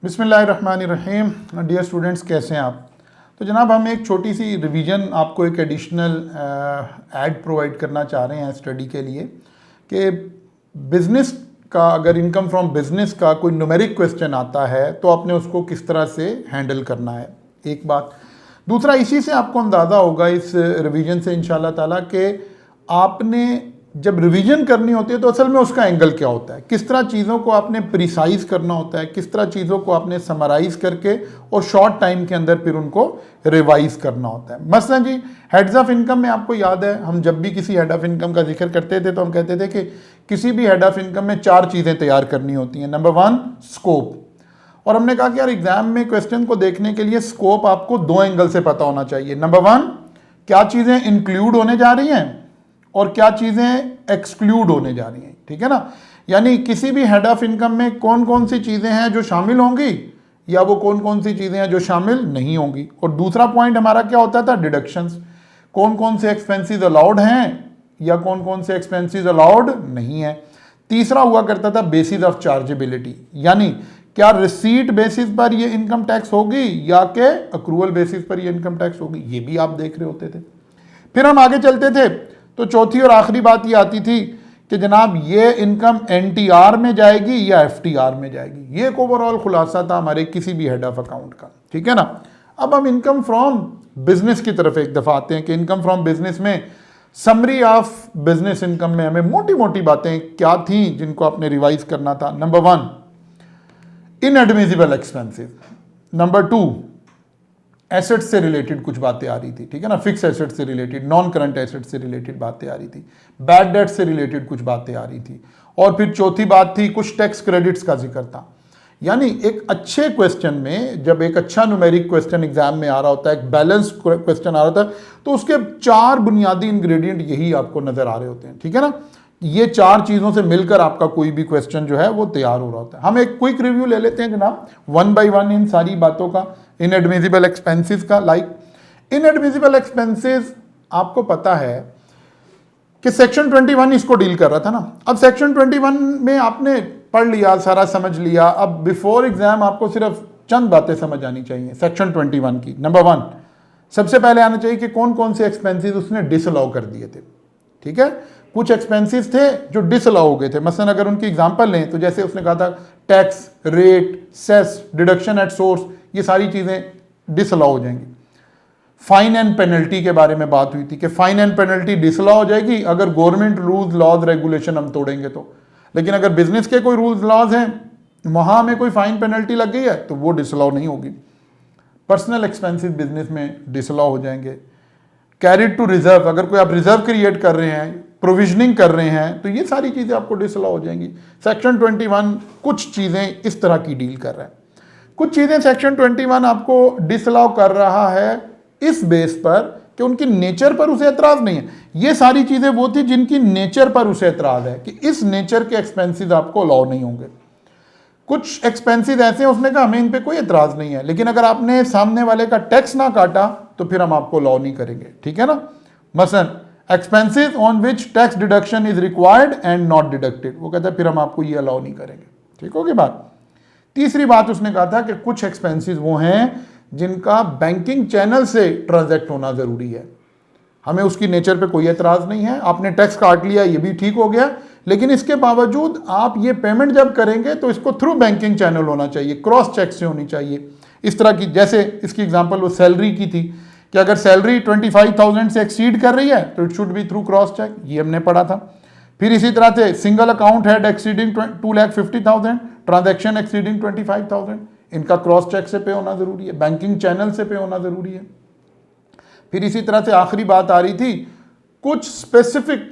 बिस्मिल्लाहिर्रहमानिर्रहीम। Dear students, कैसे हैं आप? तो जनाब, हम एक छोटी सी रिवीजन आपको एक एडिशनल ऐड प्रोवाइड करना चाह रहे हैं स्टडी के लिए कि बिज़नेस का, अगर इनकम फ्रॉम बिज़नेस का कोई न्यूमेरिक क्वेश्चन आता है तो आपने उसको किस तरह से हैंडल करना है, एक बात। दूसरा, इसी से आपको अंदाज़ा होगा इस रिवीजन से इंशाल्लाह ताला कि आपने जब रिवीजन करनी होती है तो असल में उसका एंगल क्या होता है, किस तरह चीज़ों को आपने प्रिसाइज करना होता है, किस तरह चीज़ों को आपने समराइज करके और शॉर्ट टाइम के अंदर फिर उनको रिवाइज करना होता है। मसलन जी, हेड्स ऑफ इनकम में आपको याद है, हम जब भी किसी हेड ऑफ इनकम का जिक्र करते थे तो हम कहते थे कि किसी भी हेड ऑफ इनकम में 4 चीज़ें तैयार करनी होती हैं। Number 1, scope. और हमने कहा कि यार एग्जाम में क्वेश्चन को देखने के लिए स्कोप आपको 2 एंगल से पता होना चाहिए। नंबर 1, क्या चीज़ें इंक्लूड होने जा रही हैं और क्या चीज़ें एक्सक्लूड होने जा रही हैं, ठीक है ना। यानी किसी भी हेड ऑफ इनकम में कौन कौन सी चीज़ें हैं जो शामिल होंगी या वो कौन कौन सी चीज़ें हैं जो शामिल नहीं होंगी। और दूसरा पॉइंट हमारा क्या होता था, डिडक्शंस। कौन कौन से एक्सपेंसेस अलाउड हैं या कौन कौन से एक्सपेंसेस अलाउड नहीं है। तीसरा हुआ करता था बेसिस ऑफ चार्जेबिलिटी, यानी क्या रिसीट बेसिस पर ये इनकम टैक्स होगी या के अक्रूवल बेसिस पर ये इनकम टैक्स होगी, ये भी आप देख रहे होते थे। फिर हम आगे चलते थे तो चौथी और आखिरी बात ये आती थी कि जनाब ये इनकम एनटीआर में जाएगी या एफटीआर में जाएगी। ये एक ओवरऑल खुलासा था हमारे किसी भी हेड ऑफ अकाउंट का, ठीक है ना। अब हम इनकम फ्रॉम बिजनेस की तरफ एक दफ़ा आते हैं कि इनकम फ्रॉम बिजनेस में समरी ऑफ बिजनेस इनकम में हमें मोटी मोटी बातें क्या थी जिनको आपने रिवाइज करना था। Number 1, inadmissible expenses. Number 2, assets से रिलेटेड कुछ बातें आ रही थी, ठीक है ना, फिक्स एसेट से रिलेटेड, नॉन करंट एसेट से रिलेटेड बातें आ रही थी, बैड डेट से रिलेटेड कुछ बातें आ रही थी। और फिर चौथी बात थी कुछ टैक्स क्रेडिट्स का जिक्र था। यानी एक अच्छे क्वेश्चन में, जब एक अच्छा न्यूमेरिक क्वेश्चन एग्जाम में आ रहा होता है, एक बैलेंस क्वेश्चन आ रहा होता है, तो उसके 4 बुनियादी इंग्रेडिएंट यही आपको नजर आ रहे होते हैं, ठीक है ना। ये 4 चीज़ों से मिलकर आपका कोई भी क्वेश्चन जो है वो तैयार हो रहा होता है। हम एक क्विक रिव्यू ले लेते हैं जनाब, 1 by 1 इन सारी बातों का। इनएडमिसिबल एक्सपेंसेस का, इनएडमिसिबल एक्सपेंसेस आपको पता है कि सेक्शन 21 इसको डील कर रहा था ना। अब सेक्शन 21 में आपने पढ़ लिया, सारा समझ लिया। अब बिफोर एग्जाम आपको सिर्फ चंद बातें समझ आनी चाहिए सेक्शन 21 की। नंबर 1, सबसे पहले आना चाहिए कि कौन कौन से एक्सपेंसेस उसने डिसअलाउ कर दिए थे, ठीक है। कुछ एक्सपेंसेस थे जो डिसअलाउ हो गए थे। मसलन अगर उनकी एग्जांपल लें तो जैसे उसने कहा था tax, rate, cess, deduction at source, ये सारी चीज़ें डिसअलाउ हो जाएंगी। फाइन एंड पेनल्टी के बारे में बात हुई थी कि फाइन एंड पेनल्टी डिसअलाउ हो जाएगी अगर गवर्नमेंट रूल्स, लॉज, रेगुलेशन हम तोड़ेंगे तो। लेकिन अगर बिजनेस के कोई रूल्स, लॉज हैं, वहाँ में कोई फाइन पेनल्टी लग गई है तो वो डिसअलाउ नहीं होगी। पर्सनल एक्सपेंसेस बिजनेस में डिसअलाउ हो जाएंगे। कैरिड टू रिजर्व, अगर कोई आप रिजर्व क्रिएट कर रहे हैं, प्रोविजनिंग कर रहे हैं, तो ये सारी चीज़ें आपको डिसअलाउ हो जाएंगी। सेक्शन 21 कुछ चीज़ें इस तरह की डील कर रहा है। कुछ चीज़ें सेक्शन 21 आपको डिसअलाउ कर रहा है इस बेस पर कि उनकी नेचर पर उसे एतराज़ नहीं है। ये सारी चीज़ें वो थी जिनकी नेचर पर उसे एतराज़ है कि इस नेचर के एक्सपेंसेस आपको अलाउ नहीं होंगे। कुछ एक्सपेंसेस ऐसे हैं उसने कहा हमें इन पे कोई एतराज़ नहीं है, लेकिन अगर आपने सामने वाले का टैक्स ना काटा तो फिर हम आपको अलाउ नहीं करेंगे, ठीक है ना। मसलन expenses on which tax deduction is required and not deducted, वो कहता है फिर हम आपको ये अलाउ नहीं करेंगे, ठीक होगी बात। तीसरी बात उसने कहा था कि कुछ एक्सपेंसेस वो हैं जिनका बैंकिंग चैनल से ट्रांजैक्ट होना ज़रूरी है, हमें उसकी नेचर पे कोई एतराज़ नहीं है। आपने टैक्स काट लिया, ये भी ठीक हो गया, लेकिन इसके बावजूद आप ये पेमेंट जब करेंगे तो इसको थ्रू बैंकिंग चैनल होना चाहिए, क्रॉस चेक से होनी चाहिए। इस तरह की, जैसे इसकी एग्जांपल वो सैलरी की थी कि अगर सैलरी 25,000 से एक्सीड कर रही है तो it should be through cross check, ये हमने पढ़ा था। फिर इसी तरह से single account head exceeding 2,50,000, transaction exceeding 25,000, इनका क्रॉस चेक से पे होना ज़रूरी है, बैंकिंग चैनल से पे होना ज़रूरी है। फिर इसी तरह से आखिरी बात आ रही थी, कुछ स्पेसिफिक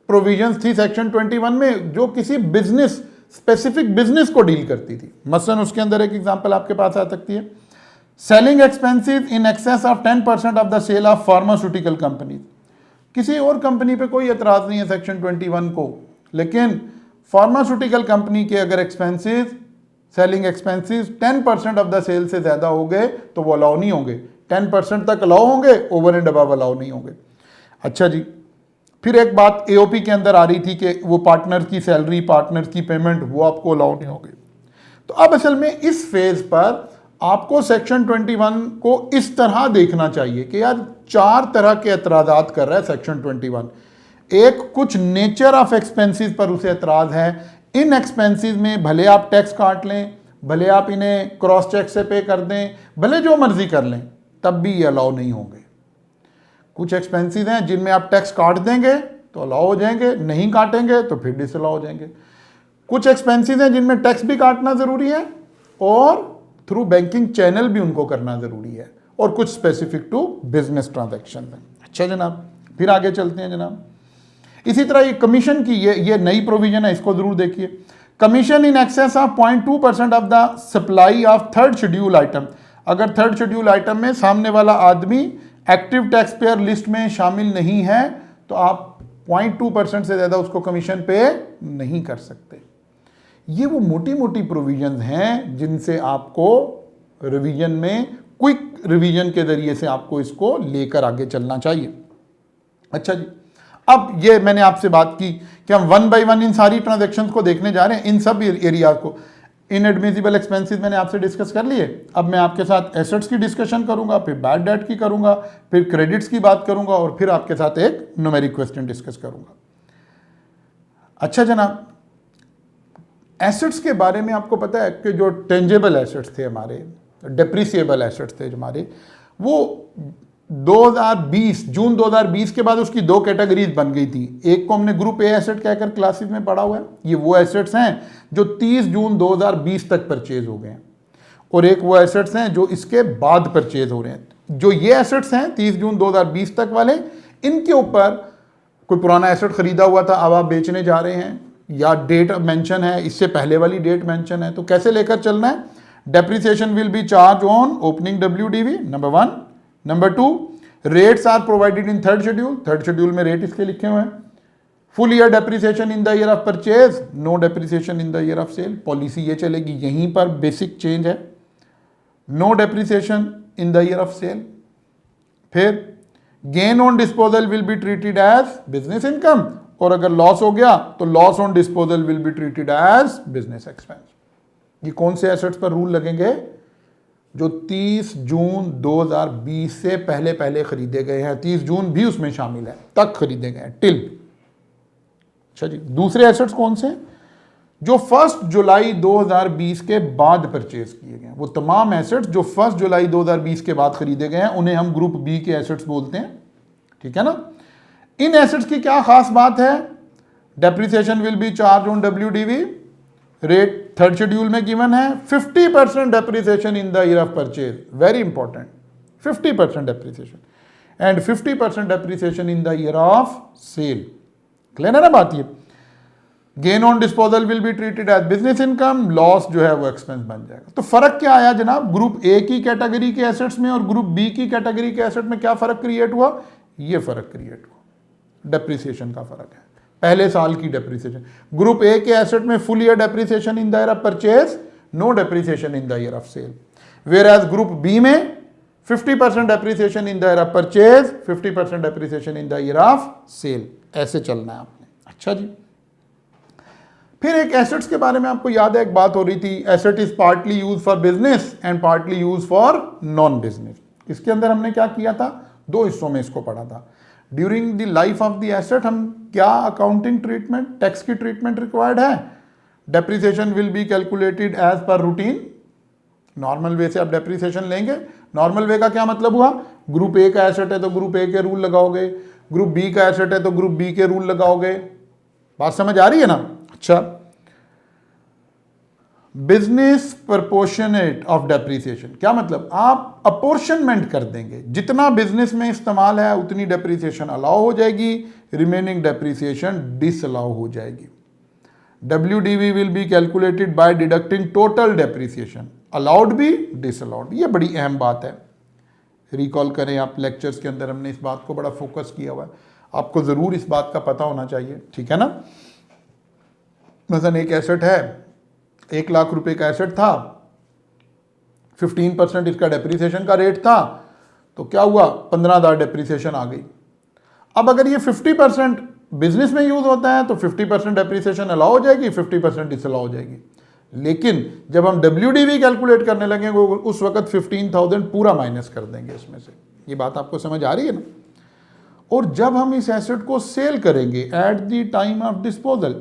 प्रोविजंस थी सेक्शन 21 में जो किसी बिजनेस, स्पेसिफिक बिजनेस को डील करती थी। मसलन उसके अंदर एक एग्जांपल आपके पास आ सकती है, selling expenses in excess of 10% of the sale of pharmaceutical companies. किसी और कंपनी पे कोई एतराज़ नहीं है सेक्शन 21 को, लेकिन फार्मास्यूटिकल कंपनी के अगर expenses, selling expenses 10% of the sale से ज़्यादा हो गए तो वो अलाउ नहीं होंगे। 10% तक अलाउ होंगे, ओवर एंड अबव अलाउ नहीं होंगे। अच्छा जी, फिर एक बात एओपी के अंदर आ रही थी कि वो पार्टनर की सैलरी, पार्टनर की पेमेंट, वो आपको अलाउ नहीं होगी। तो अब असल में इस फेज पर आपको सेक्शन 21 को इस तरह देखना चाहिए कि यार 4 तरह के एतराज़ात कर रहा है सेक्शन 21। एक, कुछ नेचर ऑफ एक्सपेंसेस पर उसे एतराज़ है। इन एक्सपेंसेस में भले आप टैक्स काट लें, भले आप इन्हें क्रॉस चेक से पे कर दें, भले जो मर्जी कर लें, तब भी ये अलाउ नहीं होंगे। कुछ एक्सपेंसेस हैं जिनमें आप टैक्स काट देंगे तो अलाउ हो जाएंगे, नहीं काटेंगे तो फिर डिसअलाउ हो जाएंगे। कुछ एक्सपेंसेस हैं जिनमें टैक्स भी काटना ज़रूरी है और थ्रू बैंकिंग चैनल भी उनको करना ज़रूरी है, और कुछ स्पेसिफिक टू बिजनेस ट्रांजैक्शन है। अच्छा जनाब, फिर आगे चलते हैं जनाब। इसी तरह ये कमीशन की ये नई प्रोविजन है, इसको ज़रूर देखिए। Commission in excess of 0.2% of the supply of third schedule item. अगर थर्ड शेड्यूल आइटम में सामने वाला आदमी एक्टिव टैक्स पेयर लिस्ट में शामिल नहीं है तो आप 0.2% से ज़्यादा उसको कमीशन पे नहीं कर सकते। ये वो मोटी मोटी प्रोविजंस हैं जिनसे आपको रिवीजन में, क्विक रिवीजन के जरिए से आपको इसको लेकर आगे चलना चाहिए। अच्छा जी, अब ये मैंने आपसे बात की कि हम 1 बाय 1 इन सारी ट्रांजैक्शंस को देखने जा रहे हैं, इन सब एरियाज को। इनएडमिसिबल एक्सपेंसेस मैंने आपसे डिस्कस कर लिए। अब मैं आपके साथ एसेट्स की डिस्कशन करूंगा, फिर बैड डेट की करूंगा, फिर क्रेडिट्स की बात करूंगा और फिर आपके साथ एक न्यूमेरिक क्वेश्चन डिस्कस करूंगा। अच्छा जनाब, एसेट्स के बारे में आपको पता है कि जो टेंजेबल एसेट्स थे हमारे, डेप्रिसिएबल एसेट्स थे हमारे, वो 2020 जून 2020 के बाद उसकी 2 कैटेगरीज बन गई थी। एक को हमने ग्रुप ए एसेट कहकर क्लासेस में पढ़ा हुआ है, ये वो एसेट्स हैं जो 30 जून 2020 तक परचेज हो गए हैं, और एक वो एसेट्स हैं जो इसके बाद परचेज हो रहे हैं। जो ये एसेट्स हैं 30 जून 2020 तक वाले, इनके ऊपर कोई पुराना एसेट खरीदा हुआ था, अब आप बेचने जा रहे हैं, या डेट मेंशन है, इससे पहले वाली डेट मेंशन है, तो कैसे लेकर चलना है? Depreciation will be charge on opening WDV, number 1। Number 2, rates are provided in third schedule. Third schedule में रेट इसके लिखे हुए हैं। Full year depreciation in the year of purchase, no depreciation in the year of sale. Policy ये चलेगी, यहीं पर basic change है, no depreciation in the year of sale. फिर gain on disposal will be treated as business income, और अगर loss हो गया तो loss on disposal will be treated as business expense. ये कौन से एसेट्स पर रूल लगेंगे? जो 30 जून 2020 से पहले पहले खरीदे गए हैं, 30 जून भी उसमें शामिल है, तक खरीदे गए हैं, टिल। अच्छा जी, दूसरे एसेट्स कौन से? जो 1 जुलाई 2020 के बाद परचेज किए गए हैं। वो तमाम एसेट्स जो 1 जुलाई 2020 के बाद खरीदे गए हैं उन्हें हम ग्रुप बी के एसेट्स बोलते हैं, ठीक है ना। इन एसेट्स की क्या खास बात है? Depreciation will be charge on WDV, rate third schedule में गिवन है। 50% depreciation in the year of purchase, very important, 50% depreciation and 50% depreciation in the year of sale. Clear है ना बात? ये gain on disposal will be treated as business income, loss जो है वो expense बन जाएगा। तो फर्क क्या आया जनाब? ग्रुप ए की कैटेगरी के एसेट्स में और ग्रुप बी की कैटेगरी के एसेट में क्या फर्क क्रिएट हुआ? ये फर्क क्रिएट हुआ, डेप्रिसिएशन का फर्क है, पहले साल की डेप्रिसिएशन। ग्रुप ए के एसेट में full year depreciation in the year of purchase, no depreciation in the year of sale. Whereas group B में 50% depreciation in the year of purchase, 50% depreciation in the year of sale. ऐसे चलना है आपने। अच्छा जी, फिर एक assets के बारे में आपको याद है एक बात हो रही थी, asset is partly use for business and partly use for non business. इसके अंदर हमने क्या किया था? 2 हिस्सों में इसको पढ़ा था। During the life of the asset हम क्या अकाउंटिंग ट्रीटमेंट, टैक्स की ट्रीटमेंट रिक्वायर्ड है? Depreciation will be calculated as per routine. Normal way से आप डेप्रिसिएशन लेंगे। नॉर्मल वे का क्या मतलब हुआ? ग्रुप ए का एसेट है तो ग्रुप ए के रूल लगाओगे, ग्रुप बी का एसेट है तो ग्रुप बी के रूल लगाओगे। बात समझ आ रही है ना? अच्छा, बिजनेस प्रपोर्शनेट ऑफ डेप्रिसिएशन क्या मतलब? आप अपोर्शनमेंट कर देंगे, जितना बिजनेस में इस्तेमाल है उतनी डेप्रिसिएशन अलाउ हो जाएगी, रिमेनिंग डेप्रिसिएशन डिसअलाउ हो जाएगी। WDV will be calculated by deducting total depreciation, allowed भी डिसअलाउड। ये बड़ी अहम बात है, रिकॉल करें आप, लेक्चर्स के अंदर हमने इस बात को बड़ा फोकस किया हुआ है, आपको ज़रूर इस बात का पता होना चाहिए, ठीक है ना। मसलन एक एसेट है, 1 लाख रुपए का एसेट था, 15% इसका डेप्रिसिएशन का रेट था, तो क्या हुआ? 15,000 डेप्रिसिएशन आ गई। अब अगर ये 50% बिजनेस में यूज होता है तो 50% डेप्रिसिएशन अलाउ हो जाएगी, 50% डिसअलाउ हो जाएगी। लेकिन जब हम WDV कैलकुलेट करने लगेंगे उस वक्त 15,000 पूरा माइनस कर देंगे इसमें से। ये बात आपको समझ आ रही है ना? और जब हम इस एसेट को सेल करेंगे eight the time of disposal,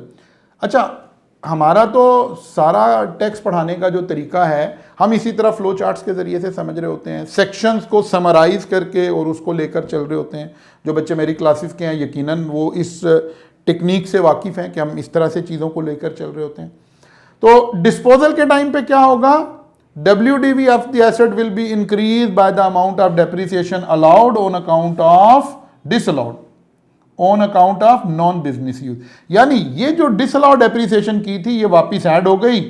अच्छा हमारा तो सारा टैक्स पढ़ाने का जो तरीका है हम इसी तरह फ्लो चार्ट्स के ज़रिए से समझ रहे होते हैं, सेक्शंस को समराइज करके और उसको लेकर चल रहे होते हैं। जो बच्चे मेरी क्लासेस के हैं यकीनन वो इस टेक्निक से वाकिफ़ हैं कि हम इस तरह से चीज़ों को लेकर चल रहे होते हैं। तो डिस्पोजल के टाइम पे क्या होगा, WDV of the asset will be increase by the amount of depreciation allowed on account of disallowed on account of non business use. यानी ये जो डिसअलाउड डेप्रिसिएशन की थी ये वापस ऐड हो गई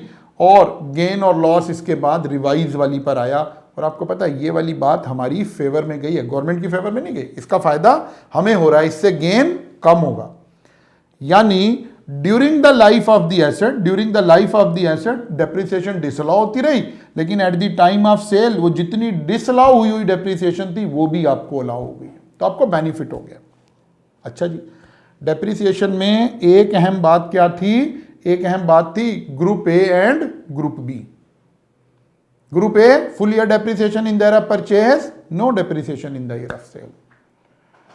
और गेन और लॉस इसके बाद रिवाइज वाली पर आया। और आपको पता है ये वाली बात हमारी फेवर में गई है, गवर्नमेंट की फेवर में नहीं गई। इसका फायदा हमें हो रहा है, इससे गेन कम होगा। यानी during the life of the asset depreciation disallow होती रही, लेकिन at the time of sale वो जितनी डिसअलाउ हुई डेप्रिसिएशन थी वो भी आपको अलाउ हो गई, तो आपको बेनिफिट हो गया। अच्छा जी, डेप्रिसिएशन में एक अहम बात क्या थी? एक अहम बात थी group A and group B. Group A full year depreciation in the year of purchase, no depreciation in the year of sale.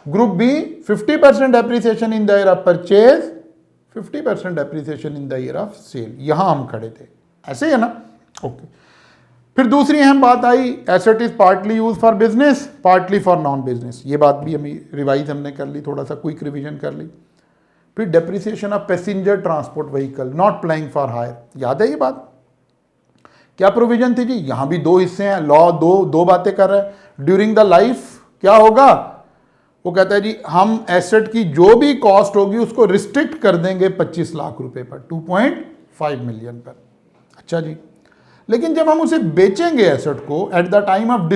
Group B 50% depreciation in the year of purchase, 50% depreciation in the year of sale. यहां हम खड़े थे, ऐसे ही है ना? Okay. फिर दूसरी अहम बात आई, asset is partly use for business partly for non business. ये बात भी हमें रिवाइज हमने कर ली, थोड़ा सा क्विक रिवीजन कर ली। फिर depreciation of passenger transport vehicle not plying for hire, याद है ये बात? क्या प्रोविजन थी जी? यहां भी दो हिस्से हैं, लॉ दो बातें कर रहा है। ड्यूरिंग द लाइफ क्या होगा? वो कहता है जी हम एसेट की जो भी कॉस्ट होगी उसको रिस्ट्रिक्ट कर देंगे 25 लाख रुपए पर, 2.5 मिलियन पर। अच्छा जी, लेकिन जब हम उसे बेचेंगे एसेट को eight the time of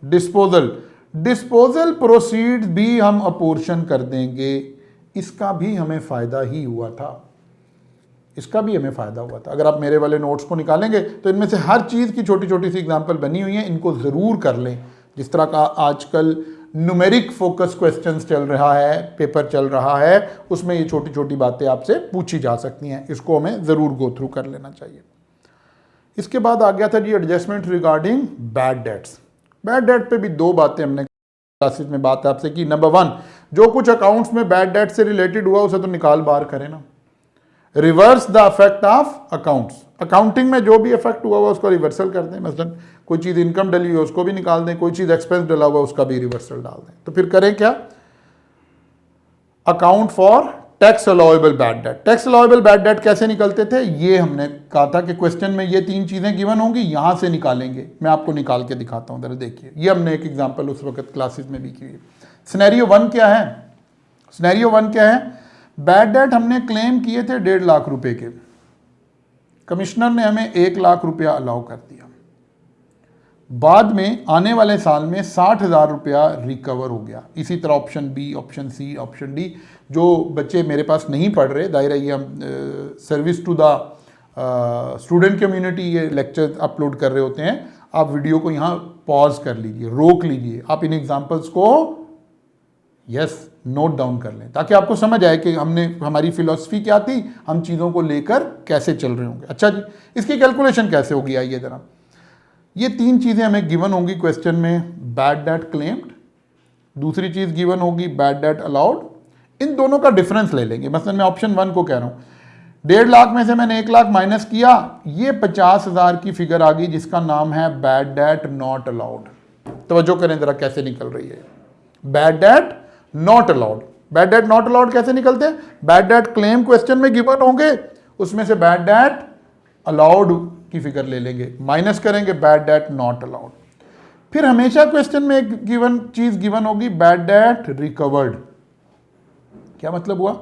disposal, disposal proceeds भी हम अपोर्शन कर देंगे। इसका भी हमें फायदा ही हुआ था, इसका भी हमें फायदा हुआ था। अगर आप मेरे वाले नोट्स को निकालेंगे तो इनमें से हर चीज की छोटी छोटी सी एग्जांपल बनी हुई है, इनको जरूर कर लें। जिस तरह का आजकल न्यूमेरिक फोकस क्वेश्चंस चल रहा है, पेपर चल रहा है, उसमें ये छोटी छोटी बातें आपसे पूछी जा सकती हैं, इसको हमें ज़रूर गो थ्रू कर लेना चाहिए। इसके बाद आ गया था जी adjustment regarding bad debts. Bad debt पे भी दो बातें हमने क्लासेस में बात आपसे की। नंबर 1, जो कुछ अकाउंट्स में बैड डेट से रिलेटेड हुआ उसे तो निकाल बाहर करें ना, reverse the effect of accounts. Accounting में जो भी इफेक्ट हुआ उसको रिवर्सल कर दें। मतलब कोई चीज़ इनकम डली हुई उसको भी निकाल दें, कोई चीज़ एक्सपेंस डला हुआ उसका भी रिवर्सल डाल दें। तो फिर करें क्या? Account for tax allowable bad debt. Tax allowable bad debt कैसे निकलते थे? ये हमने कहा था कि क्वेश्चन में ये 3 चीज़ें गिवन होंगी, यहां से निकालेंगे। मैं आपको निकाल के दिखाता हूं, जरा देखिए। ये हमने एक एग्जाम्पल उस वक्त क्लासेस में भी की है। सिनेरियो 1 क्या है? सिनेरियो 1 क्या है? बैड डेट हमने क्लेम किए थे 1.5 लाख रुपए के, कमिश्नर ने हमें 1 लाख रुपया अलाउ कर दिया। बाद में आने वाले साल में 60,000 रुपया रिकवर हो गया। इसी तरह option B, option C, option D. जो बच्चे मेरे पास नहीं पढ़ रहे, दायरा ये हम service to the student community ये लेक्चर अपलोड कर रहे होते हैं। आप वीडियो को यहाँ पॉज कर लीजिए, रोक लीजिए, आप इन एग्जाम्पल्स को नोट डाउन कर लें ताकि आपको समझ आए कि हमारी फिलॉसफी क्या थी, हम चीज़ों को लेकर कैसे चल रहे होंगे। अच्छा जी, इसकी कैलकुलेशन कैसे होगी? आइए जरा, ये 3 चीज़ें हमें गिवन होंगी क्वेश्चन में। बैड डेट क्लेम्ड, दूसरी चीज़ गिवन होगी बैड डेट अलाउड। इन दोनों का डिफरेंस ले लेंगे। मसलन मैं ऑप्शन 1 को कह रहा हूँ, 1.5 लाख में से मैंने 1 लाख माइनस किया, ये 50,000 की फिगर आ गई जिसका नाम है बैड डेट नॉट अलाउड। तवज्जो करें जरा कैसे निकल रही है। Bad debt not allowed. Bad debt not allowed कैसे निकलते हैं? बैड डेट क्लेम क्वेश्चन में गिवन होंगे, उसमें से बैड डेट अलाउड की फिगर ले लेंगे, माइनस करेंगे बैड डेट नॉट अलाउड। फिर हमेशा क्वेश्चन में एक गिवन चीज गिवन होगी बैड डेट रिकवर्ड। क्या मतलब हुआ?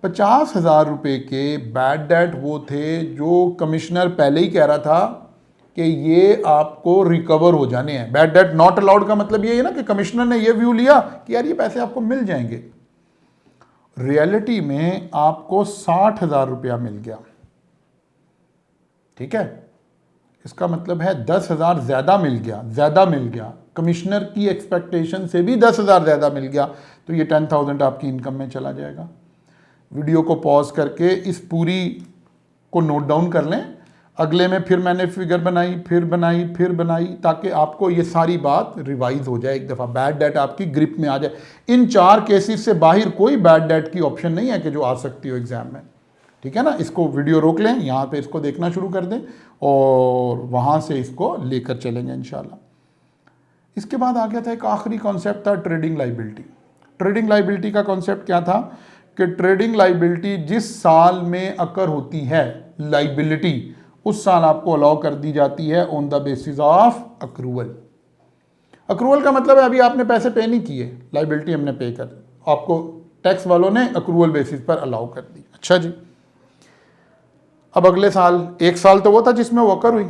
50,000 रुपए के बैड डेट वो थे जो कमिश्नर पहले ही कह रहा था कि ये आपको रिकवर हो जाने हैं। बैड डेट नॉट अलाउड का मतलब ये है ना कि कमिश्नर ने ये व्यू लिया कि यार ये पैसे आपको मिल जाएंगे। रियलिटी में आपको 60,000 रुपया मिल गया, ठीक है? इसका मतलब है 10,000 ज्यादा मिल गया, कमिश्नर की एक्सपेक्टेशन से भी 10,000 ज्यादा मिल गया, तो ये 10,000 आपकी इनकम में चला जाएगा। वीडियो को पॉज करके इस पूरी को नोट डाउन कर लें। अगले में फिर मैंने फिगर बनाई, फिर बनाई, ताकि आपको ये सारी बात रिवाइज हो जाए एक दफ़ा, बैड डेट आपकी ग्रिप में आ जाए। इन 4 केसेस से बाहर कोई बैड डेट की ऑप्शन नहीं है कि जो आ सकती हो एग्जाम में, ठीक है ना। इसको वीडियो रोक लें, यहाँ पे इसको देखना शुरू कर दें और वहाँ से इसको लेकर चलेंगे इंशाल्लाह। इसके बाद आ गया था एक आखिरी कॉन्सेप्ट था ट्रेडिंग लाइबिलिटी। ट्रेडिंग लाइबिलिटी का कॉन्सेप्ट क्या था कि ट्रेडिंग लाइबिलिटी जिस साल में अकर होती है लाइबिलिटी, उस साल आपको अलाउ कर दी जाती है on the basis of accrual. Accrual का मतलब है अभी आपने पैसे पे नहीं किए, लाइबिलिटी हमने पे कर, आपको टैक्स वालों ने अक्रूवल बेसिस पर अलाउ कर दी। अच्छा जी, अब अगले साल, एक साल तो वो था जिसमें वो अकर हुई,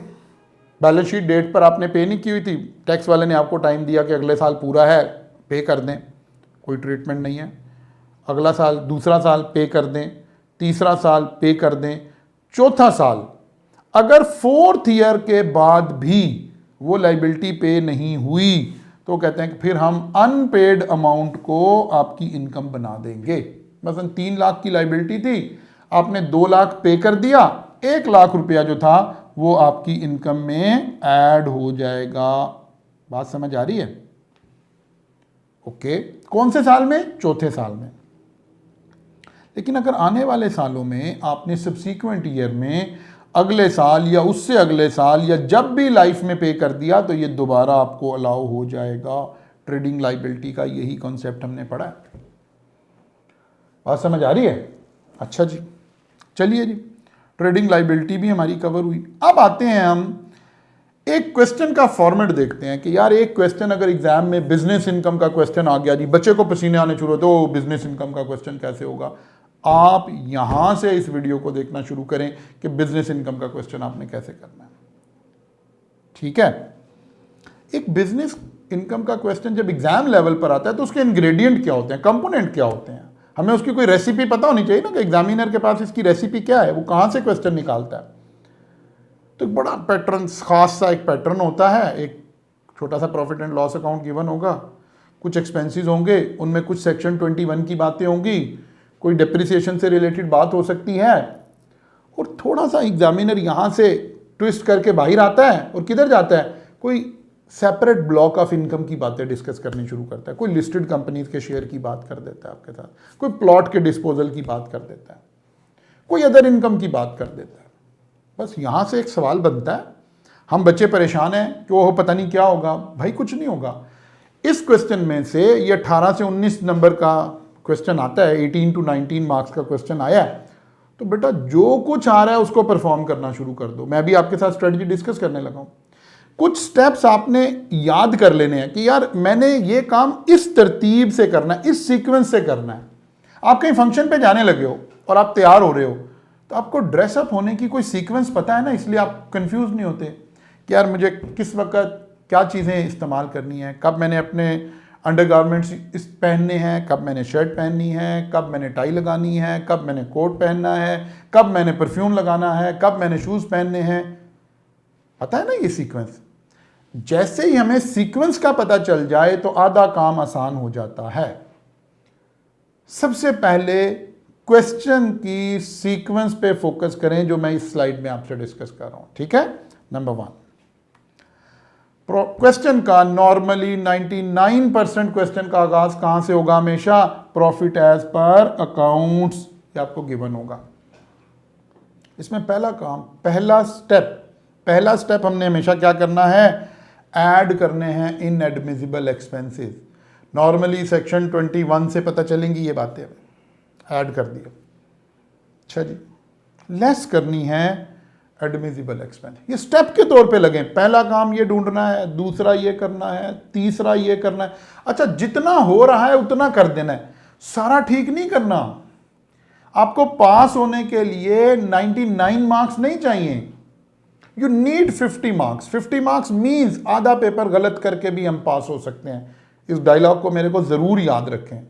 बैलेंस शीट डेट पर आपने पे नहीं की हुई थी, टैक्स वाले ने आपको टाइम दिया कि अगले साल पूरा है, पे कर दें, कोई ट्रीटमेंट नहीं है। अगला साल, दूसरा साल पे कर दें, तीसरा साल पे कर दें, चौथा साल अगर 4th ईयर के बाद भी वो लाइबिलिटी पे नहीं हुई तो कहते हैं कि फिर हम अनपेड अमाउंट को आपकी इनकम बना देंगे। मसलन 3 लाख की लाइबिलिटी थी, आपने 2 लाख पे कर दिया, 1 लाख रुपया जो था वो आपकी इनकम में ऐड हो जाएगा। बात समझ आ रही है? ओके, कौन से साल में? चौथे साल में। लेकिन अगर आने वाले सालों में आपने सब्सीक्वेंट ईयर में अगले साल या उससे अगले साल या जब भी लाइफ में पे कर दिया तो ये दोबारा आपको अलाउ हो जाएगा। ट्रेडिंग लाइबिलिटी का यही कॉन्सेप्ट हमने पढ़ा है। बात समझ आ रही है? अच्छा जी, चलिए जी, ट्रेडिंग लाइबिलिटी भी हमारी कवर हुई। अब आते हैं हम एक क्वेश्चन का फॉर्मेट देखते हैं कि यार एक क्वेश्चन अगर एग्जाम में बिजनेस इनकम का क्वेश्चन आ गया जी, बच्चे को पसीने आने शुरू होते, तो बिजनेस इनकम का क्वेश्चन कैसे होगा। आप यहां से इस वीडियो को देखना शुरू करें कि बिजनेस इनकम का क्वेश्चन आपने कैसे करना है। ठीक है, एक बिजनेस इनकम का क्वेश्चन जब एग्जाम लेवल पर आता है तो उसके इंग्रेडिएंट क्या होते हैं, कंपोनेंट क्या होते हैं, हमें उसकी कोई रेसिपी पता होनी चाहिए ना कि एग्जामिनर के पास इसकी रेसिपी क्या है, वो कहां से क्वेश्चन निकालता है। तो एक बड़ा पैटर्न, खास सा एक पैटर्न होता है। एक छोटा सा profit and loss account given होगा, कुछ एक्सपेंसेस होंगे, उनमें कुछ सेक्शन 21 की बातें होंगी, कोई डेप्रिसिएशन से रिलेटेड बात हो सकती है, और थोड़ा सा एग्जामिनर यहाँ से ट्विस्ट करके बाहर आता है और किधर जाता है, कोई सेपरेट ब्लॉक ऑफ इनकम की बातें डिस्कस करनी शुरू करता है। कोई लिस्टेड कंपनीज के शेयर की बात कर देता है आपके साथ, कोई प्लॉट के डिस्पोजल की बात कर देता है, कोई अदर इनकम की बात कर देता है। बस यहाँ से एक सवाल बनता है, हम बच्चे परेशान हैं कि वो पता नहीं क्या होगा। भाई कुछ नहीं होगा। इस क्वेश्चन में से ये 18 से 19 नंबर का क्वेश्चन आता है, 18 to 19 मार्क्स का क्वेश्चन आया है, तो बेटा जो कुछ आ रहा है उसको परफॉर्म करना शुरू कर दो। मैं भी आपके साथ स्ट्रेटजी डिस्कस करने लगा हूं। कुछ स्टेप्स आपने याद कर लेने हैं कि यार मैंने ये काम इस तरतीब से करना है, इस सीक्वेंस से करना है। आप कहीं फंक्शन पे जाने लगे हो और आप तैयार हो रहे हो, तो आपको ड्रेसअप होने की कोई सीक्वेंस पता है ना, इसलिए आप कंफ्यूज नहीं होते कि यार मुझे किस वक्त क्या चीज़ें इस्तेमाल करनी है, कब मैंने अपने अंडरगारमेंट्स इस पहनने हैं, कब मैंने शर्ट पहननी है, कब मैंने टाई लगानी है, कब मैंने कोट पहनना है, कब मैंने परफ्यूम लगाना है, कब मैंने शूज़ पहनने हैं। पता है ना ये सीक्वेंस। जैसे ही हमें सीक्वेंस का पता चल जाए तो आधा काम आसान हो जाता है। सबसे पहले क्वेश्चन की सीक्वेंस पे फोकस करें जो मैं इस स्लाइड में आपसे डिस्कस कर रहा हूं। ठीक है, नंबर 1, क्वेश्चन का नॉर्मली 99% क्वेश्चन का आगाज कहां से होगा? हमेशा प्रॉफिट एज पर अकाउंट्स, ये आपको गिवन होगा। इसमें पहला काम, पहला स्टेप हमने हमेशा क्या करना है? ऐड करने हैं इनएडमिसिबल एक्सपेंसेस। नॉर्मली सेक्शन 21 से पता चलेंगी ये बातें, ऐड कर दिया। अच्छा जी, लेस करनी है एडमिसिबल एक्सपेंस। ये स्टेप के तौर पे लगे, पहला काम ये ढूंढना है, दूसरा ये करना है, तीसरा ये करना है। अच्छा, जितना हो रहा है उतना कर देना है, सारा ठीक नहीं करना। आपको पास होने के लिए 99 मार्क्स नहीं चाहिए, you need 50 marks. 50 marks means आधा पेपर गलत करके भी हम पास हो सकते हैं। इस डायलॉग को मेरे को जरूर याद रखें।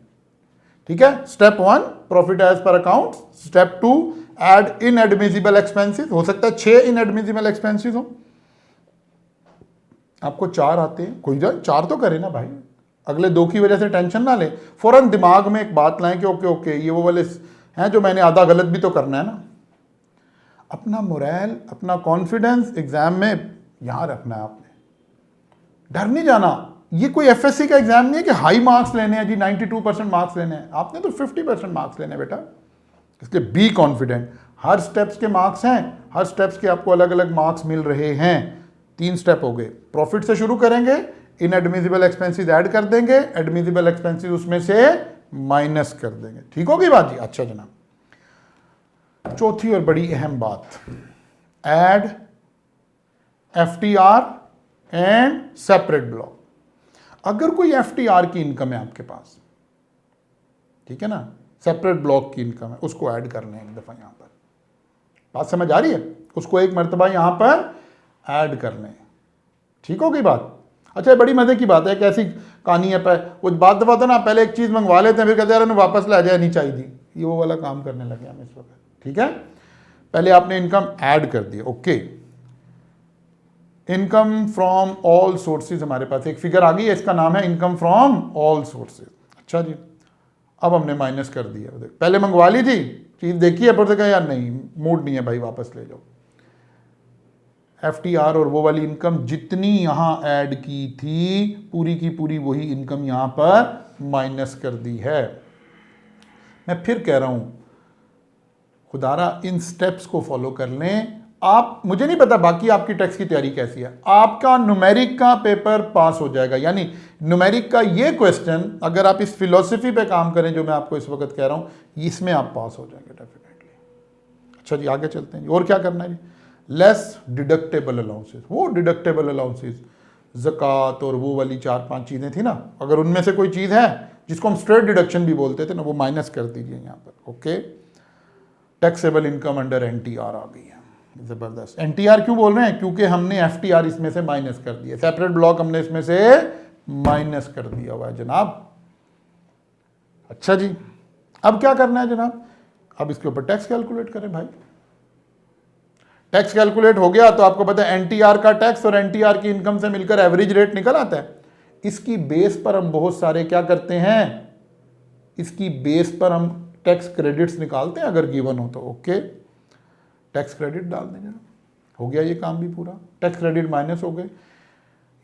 ठीक है, step 1 profit as per account, step 2 add inadmissible expenses. हो सकता है 6 इनएडमिसिबल एक्सपेंसेस हो, आपको 4 आते हैं, कोई 4 तो करे ना भाई। अगले 2 की वजह से टेंशन ना ले, फौरन दिमाग में एक बात लाएं कि ओके ये वो वाले हैं जो मैंने आधा गलत भी तो करना है ना। अपना मोरल, अपना कॉन्फिडेंस एग्जाम में यहां रखना है आपने, डर नहीं जाना। ये कोई एफएससी का एग्जाम नहीं है कि हाई मार्क्स लेने हैं जी, 92% मार्क्स लेने हैं, आपने तो 50% मार्क्स लेने हैं बेटा। इसलिए बी कॉन्फिडेंट। हर स्टेप्स के मार्क्स हैं, हर स्टेप्स के आपको अलग अलग मार्क्स मिल रहे हैं। 3 स्टेप हो गए। प्रॉफिट से शुरू करेंगे, इनएडमिसिबल एक्सपेंसेस ऐड कर देंगे, एडमिसिबल एक्सपेंसेस उसमें से माइनस कर देंगे। ठीक होगी बात जी? अच्छा जनाब, चौथी और बड़ी अहम बात, add FTR and separate block. अगर कोई एफटीआर की इनकम है आपके पास, ठीक है ना, सेपरेट ब्लॉक की इनकम है, उसको ऐड करना है एक दफा यहां पर। बात समझ आ रही है? उसको एक मर्तबा यहां पर ऐड करने। ठीक हो गई बात? अच्छा, बड़ी मजे की बात है, कैसी कहानी है। वो बात दफा तो ना, पहले एक चीज मंगवा लेते हैं, फिर कहते हैं वापस ला जाए, नहीं चाहिए। ये वो वाला काम करने लगे हम इस वक्त। ठीक है, पहले आपने इनकम ऐड कर दी। Okay, income from all sources, हमारे पास एक फिगर आ गई है, इसका नाम है इनकम फ्रॉम ऑल सोर्सेज। अच्छा जी, अब हमने माइनस कर दिया। पहले मंगवा ली थी चीज, देखी है, पर से कहा यार नहीं, मूड नहीं है भाई, वापस ले जाओ। एफटीआर और वो वाली इनकम जितनी यहां ऐड की थी, पूरी की पूरी वही इनकम यहां पर माइनस कर दी है। मैं फिर कह रहा हूं, खुदारा इन स्टेप्स को फॉलो कर लें आप। मुझे नहीं पता बाकी आपकी टैक्स की तैयारी कैसी है, आपका न्यूमेरिक का पेपर पास हो जाएगा। यानी न्यूमेरिक का ये क्वेश्चन, अगर आप इस फिलॉसफी पे काम करें जो मैं आपको इस वक्त कह रहा हूं, इसमें आप पास हो जाएंगे डेफिनेटली। अच्छा जी, आगे चलते हैं। और क्या करना है जी? Less deductible allowances. वो डिडक्टेबल अलाउंसेस, ज़कात और वो वाली 4-5 चीज़ें थी ना, अगर उनमें से कोई चीज़ है जिसको हम स्ट्रेट डिडक्शन भी बोलते थे ना, वो माइनस कर दीजिए यहाँ पर। Okay, taxable income under NTR आ गई है। जबरदस्त। एनटीआर क्यों बोल रहे हैं? क्योंकि हमने एफटीआर इसमें से माइनस कर दिया, सेपरेट ब्लॉक हमने इसमें से माइनस कर दिया हुआ है जनाब। अच्छा जी, अब क्या करना है जनाब? अब इसके ऊपर टैक्स कैलकुलेट करें भाई। टैक्स कैलकुलेट हो गया तो आपको पता है एनटीआर का टैक्स और एनटीआर की इनकम से मिलकर एवरेज रेट निकल आता है। इसकी बेस पर हम बहुत सारे क्या करते हैं, इसकी बेस पर हम टैक्स क्रेडिट्स निकालते हैं अगर गिवन हो तो। ओके, टैक्स क्रेडिट डाल देंगे, हो गया ये काम भी पूरा। टैक्स क्रेडिट माइनस हो गए,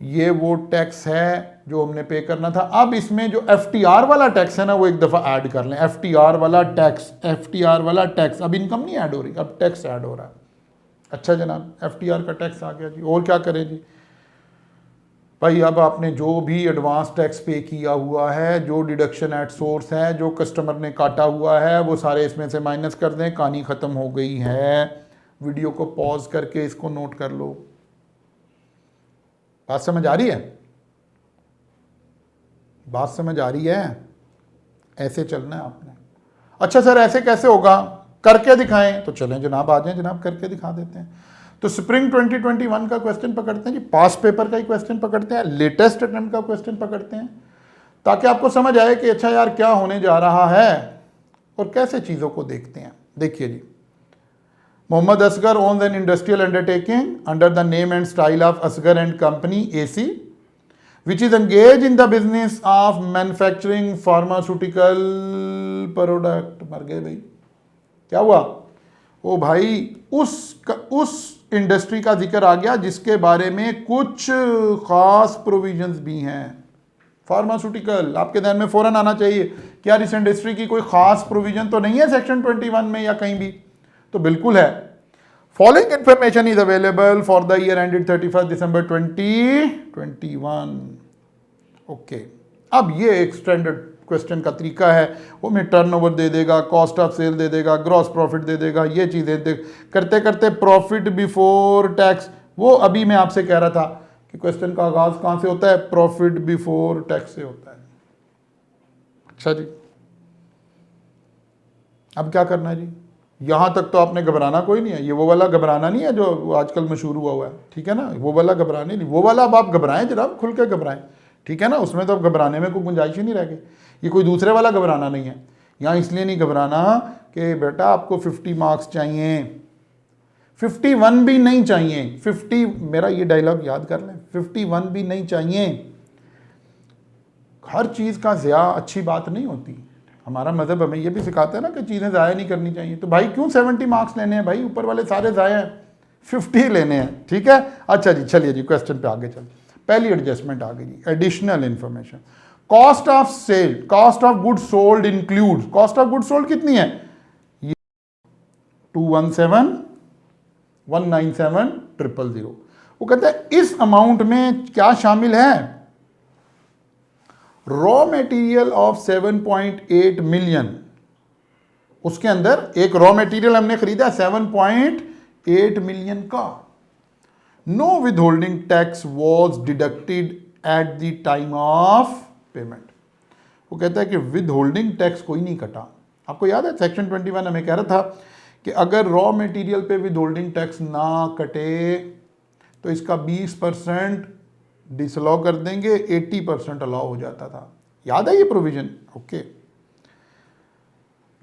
ये वो टैक्स है जो हमने पे करना था। अब इसमें जो एफटीआर वाला टैक्स है ना, वो एक दफा ऐड कर लें। एफटीआर वाला टैक्स, एफटीआर वाला टैक्स, अब इनकम नहीं ऐड हो रही, अब टैक्स ऐड हो रहा है। अच्छा जनाब, एफटीआर का टैक्स आ गया जी। और क्या करें जी भाई? अब आपने जो भी एडवांस टैक्स पे किया हुआ है, जो डिडक्शन एट सोर्स है, जो कस्टमर ने काटा हुआ है, वो सारे इसमें से माइनस कर दें। कहानी ख़त्म हो गई है। वीडियो को पॉज करके इसको नोट कर लो। बात समझ आ रही है? बात समझ आ रही है? ऐसे चलना है आपने। अच्छा सर, ऐसे कैसे होगा? करके दिखाएं तो चलें जनाब, आ जाएं जनाब, करके दिखा देते हैं। तो स्प्रिंग 2021 का क्वेश्चन पकड़ते हैं जी, पास पेपर का ही क्वेश्चन पकड़ते हैं, लेटेस्ट अटेम्प्ट का क्वेश्चन पकड़ते हैं, ताकि आपको समझ आए कि अच्छा यार क्या होने जा रहा है और कैसे चीज़ों को देखते हैं। देखिए जी, Mohammad Asghar owns an industrial undertaking under the name and style of Asghar and company AC, which is engaged in the business of manufacturing pharmaceutical product। मर गए भाई, क्या हुआ? ओ भाई, उस इंडस्ट्री का जिक्र आ गया जिसके बारे में कुछ खास प्रोविजंस भी हैं। फार्मास्यूटिकल, आपके ध्यान में फौरन आना चाहिए कि यार इस इंडस्ट्री की कोई खास प्रोविजन तो नहीं है सेक्शन 21 में या कहीं भी? तो बिल्कुल है। Following information is available for the year ended 31 December 2021। Okay, अब ये एक स्टैंडर्ड क्वेश्चन का तरीका है। वो में टर्नओवर दे देगा, कॉस्ट ऑफ सेल दे देगा, ग्रॉस प्रॉफिट दे देगा, ये चीज़ें करते करते प्रॉफिट बिफोर टैक्स। वो अभी मैं आपसे कह रहा था कि क्वेश्चन का आगाज कहाँ से होता है? प्रॉफिट बिफोर टैक्स से होता है। अच्छा जी, अब क्या करना है जी? यहाँ तक तो आपने घबराना कोई नहीं है। ये वो वाला घबराना नहीं है जो आजकल मशहूर हुआ है, ठीक है ना? वो वाला घबराने नहीं, वो वाला अब आप घबराएं जनाब, खुल के घबराएं, ठीक है ना? उसमें तो अब घबराने में कोई गुंजाइश ही नहीं रह गई। ये कोई दूसरे वाला घबराना नहीं है। यहाँ इसलिए नहीं घबराना कि बेटा आपको 50 मार्क्स चाहिए, 51 भी नहीं चाहिए। 50, मेरा ये डायलॉग याद कर लें, 51 भी नहीं चाहिए। हर चीज़ का ज़िया अच्छी बात नहीं होती। हमारा मजहब हमें ये भी सिखाता है ना कि चीज़ें ज़ाया नहीं करनी चाहिए। तो भाई क्यों 70 मार्क्स लेने हैं भाई, ऊपर वाले सारे ज़ाया हैं, 50 लेने हैं, ठीक है। अच्छा जी, चलिए जी क्वेश्चन पे आगे चलते। पहली एडजस्टमेंट आ गई जी, additional information. Cost of sale, cost of good sold include, cost of good sold कितनी है, 217,197,000। वो कहता है इस अमाउंट में क्या शामिल है, रॉ मटेरियल ऑफ 7.8 मिलियन। उसके अंदर एक रॉ मटेरियल हमने खरीदा 7.8 मिलियन का। Know with holding tax was deducted at the time of payment. वो कहता है कि विद होल्डिंग टैक्स कोई नहीं कटा। आपको याद है सेक्शन 21 हमें कह रहा था कि अगर रॉ मटेरियल पे विद होल्डिंग टैक्स ना कटे तो इसका 20% डिसअलाउ कर देंगे, 80% अलाउ हो जाता था। याद है ये provision, okay.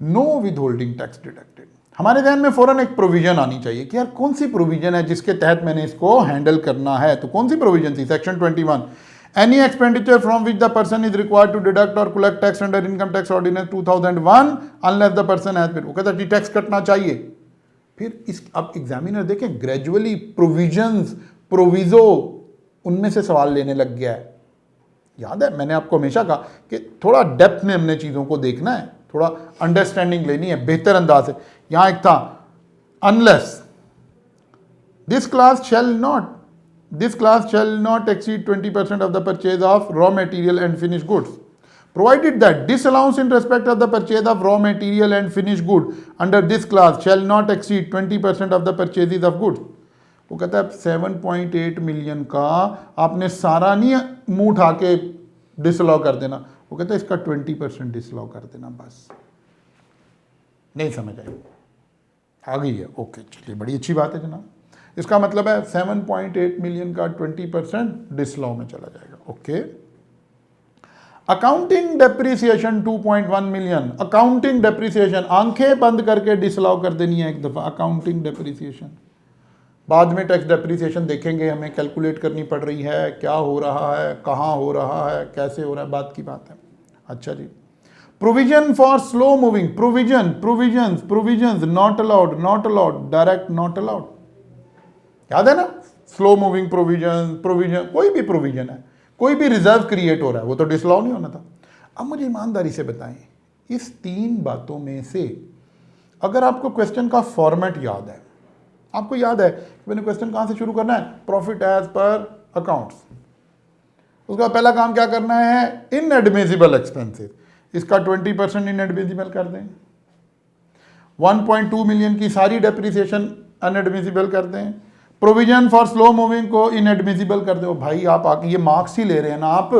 Know with holding tax deducted. हमारे ध्यान में फौरन एक प्रोविजन आनी चाहिए कि यार कौन सी प्रोविजन है जिसके तहत मैंने इसको हैंडल करना है। तो कौन सी प्रोविजन थी, section 21, any expenditure from which the person is required to deduct और collect tax under income tax ordinance 2001 unless the person has paid. वो कहता है टैक्स कटना चाहिए। फिर इस अब एग्जामिनर देखें ग्रेजुअली प्रोविजंस, प्रोविजो, उनमें से सवाल लेने लग गया है। याद है मैंने आपको हमेशा कहा कि थोड़ा डेप्थ में हमने चीज़ों को देखना है, थोड़ा अंडरस्टैंडिंग लेनी है बेहतर अंदाज से। यहां एक था unless this class shall not exceed 20% of the purchase of raw material and finished goods, provided that disallowance in respect of the purchase of raw material and finished good under this class shall not exceed 20% of the purchases of goods। वो कहता है 7.8 million का आपने सारा नहीं मुंह उठा के डिसअलाउ कर देना। वो कहता है इसका 20% डिसअलाउ कर देना, बस। नहीं समझ आई, आ गई है, ओके चलिए बड़ी अच्छी बात है जनाब। इसका मतलब है 7.8 मिलियन का 20% डिसअलाउ में चला जाएगा, okay. Accounting depreciation 2.1 million, accounting depreciation आंखें बंद करके डिसअलाउ कर देनी है एक दफा। अकाउंटिंग डेप्रिसिएशन बाद में टैक्स डेप्रिसिएशन देखेंगे, हमें कैलकुलेट करनी पड़ रही है, क्या हो रहा है, कहाँ हो रहा है, कैसे हो रहा है, बात की बात है। अच्छा जी, provision for slow moving, provision not allowed, direct not allowed. याद है ना, स्लो मूविंग प्रोविजन, कोई भी प्रोविजन है, कोई भी रिजर्व क्रिएट हो रहा है, वो तो डिसअलाउ नहीं होना था। अब मुझे ईमानदारी से बताएं, इस 3 बातों में से अगर आपको क्वेश्चन का फॉर्मेट याद है, आपको याद है कि मैंने क्वेश्चन कहाँ से शुरू करना है, प्रॉफिट एज पर अकाउंट्स। उसका पहला काम क्या करना है, इनएडमिसिबल एक्सपेंसेस, इसका 20% इनएडमिसिबल कर दें। 1.2 मिलियन की सारी डेप्रिसिएशन अनएडमिसिबल कर दें। प्रोविजन फॉर स्लो मूविंग को इनएडमिसिबल कर दो। भाई आप आगे ये मार्क्स ही ले रहे हैं ना आप,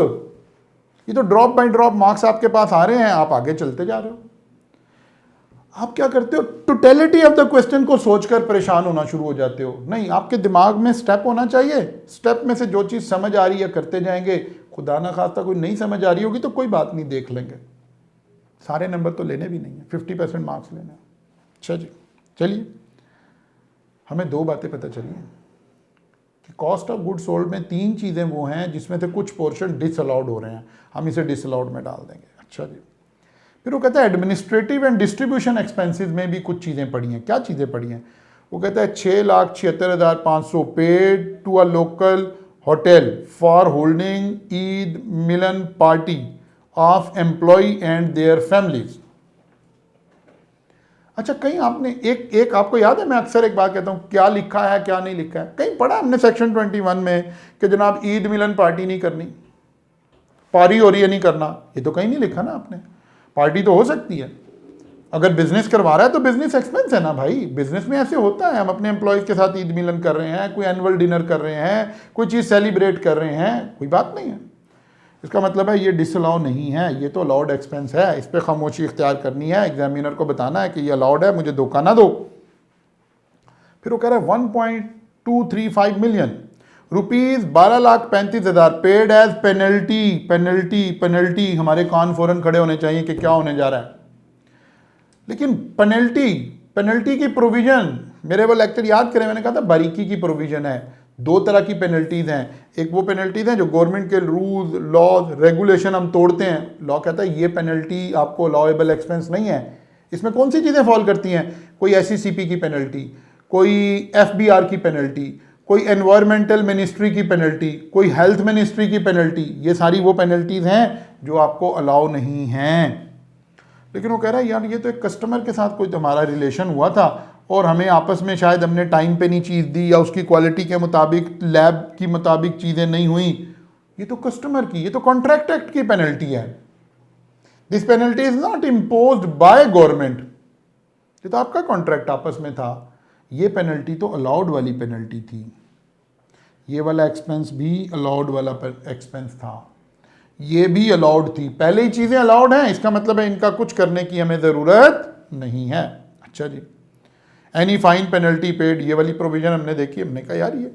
ये तो ड्रॉप बाय ड्रॉप मार्क्स आपके पास आ रहे हैं, आप आगे चलते जा रहे हो। आप क्या करते हो, टोटलिटी ऑफ द क्वेश्चन को सोचकर परेशान होना शुरू हो जाते हो। नहीं, आपके दिमाग में स्टेप होना चाहिए, स्टेप में से जो चीज़ समझ आ रही है करते जाएंगे। खुदा ना खास्ता कोई नहीं समझ आ रही होगी तो कोई बात नहीं, देख लेंगे। सारे नंबर तो लेने भी नहीं है, 50% मार्क्स लेने हैं। अच्छा जी, चलिए हमें 2 बातें पता चली हैं कि कॉस्ट ऑफ गुड सोल्ड में 3 चीज़ें वो हैं जिसमें से कुछ पोर्शन डिसअलाउड हो रहे हैं, हम इसे डिसअलाउड में डाल देंगे। अच्छा जी, फिर वो कहता है एडमिनिस्ट्रेटिव एंड डिस्ट्रीब्यूशन एक्सपेंसेस में भी कुछ चीज़ें पड़ी हैं। क्या चीज़ें पड़ी हैं, वो कहता है 6,76,500 paid to a local hotel for holding Eid मिलन party of employ and their families. अच्छा, कहीं आपने एक आपको याद है, मैं अक्सर एक बात कहता हूँ, क्या लिखा है क्या नहीं लिखा है। कहीं पढ़ा हमने सेक्शन 21 में कि जनाब ईद मिलन पार्टी नहीं करनी, पारी हो रही है नहीं करना, ये तो कहीं नहीं लिखा ना आपने। पार्टी तो हो सकती है, अगर बिजनेस करवा रहा है तो बिजनेस एक्सपेंस है ना भाई, बिजनेस में ऐसे होता है। हम अपने एम्प्लॉयज़ के साथ ईद मिलन कर रहे हैं, कोई एनुअल डिनर कर रहे हैं, कोई चीज़ सेलिब्रेट कर रहे हैं, कोई बात नहीं है। इसका मतलब है ये डिसअलाउ नहीं है, ये तो अलाउड एक्सपेंस है, इस पर खामोशी इख्तियार करनी है, एग्जामिनर को बताना है कि ये अलाउड है, मुझे धोखा ना दो। फिर वो कह रहा है 1.235 million rupees, 12,35,000 paid as penalty. हमारे कान फौरन खड़े होने चाहिए कि क्या होने जा रहा है। लेकिन पेनल्टी की प्रोविजन, मेरे वो लेक्चर याद करें, मैंने कहा था बारीकी की प्रोविजन है। दो तरह की पेनल्टीज हैं, एक वो पेनल्टीज हैं जो गवर्नमेंट के रूल्स लॉज रेगुलेशन हम तोड़ते हैं, लॉ कहता है ये पेनल्टी आपको लॉएबल एक्सपेंस नहीं है। इसमें कौन सी चीज़ें फॉल करती हैं? कोई SECP की पेनल्टी, कोई FBR की पेनल्टी, कोई एनवायरमेंटल मिनिस्ट्री की पेनल्टी, कोई हेल्थ मिनिस्ट्री की पेनल्टी, ये सारी वो पेनल्टीज हैं जो आपको अलाउ नहीं हैं। लेकिन वो कह रहा है यार ये तो एक कस्टमर के साथ कोई हमारा रिलेशन हुआ था और हमें आपस में शायद हमने टाइम पे नहीं चीज़ दी या उसकी क्वालिटी के मुताबिक लैब की मुताबिक चीज़ें नहीं हुई, ये तो कस्टमर की, ये तो कॉन्ट्रैक्ट एक्ट की पेनल्टी है। This penalty is not imposed by government, ये तो आपका कॉन्ट्रैक्ट आपस में था। ये पेनल्टी तो अलाउड वाली पेनल्टी थी, ये वाला एक्सपेंस भी अलाउड वाला एक्सपेंस था, ये भी अलाउड थी। पहले ही चीज़ें अलाउड हैं, इसका मतलब है इनका कुछ करने की हमें ज़रूरत नहीं है। अच्छा जी, एनी फाइन पेनल्टी पेड, ये वाली प्रोविजन हमने देखी, हमने कहा यार ये,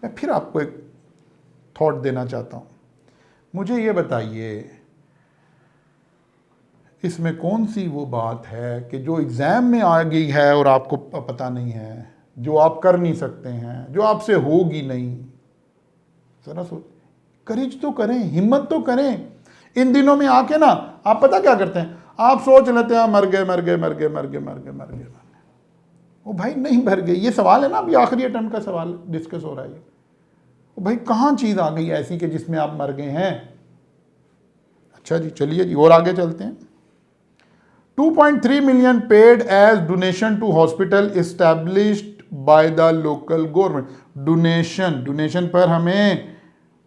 मैं फिर आपको एक थॉट देना चाहता हूँ। मुझे ये बताइए इसमें कौन सी वो बात है कि जो एग्ज़ाम में आ गई है और आपको पता नहीं है, जो आप कर नहीं सकते हैं, जो आपसे होगी नहीं। ज़रा सोच, करेज तो करें, हिम्मत तो करें। इन दिनों में आके ना आप पता क्या करते हैं, आप सोच लेते हैं मर गए मर गए मर गए मर गए मर गए मर गए, वो भाई नहीं भर गई। ये सवाल है ना, अभी आखिरी अटेम्प्ट का सवाल डिस्कस हो रहा है, वो भाई कहाँ चीज़ आ गई ऐसी कि जिसमें आप मर गए हैं। अच्छा जी, चलिए जी और आगे चलते हैं। 2.3 million paid as donation to hospital established by the local government। Donation पर हमें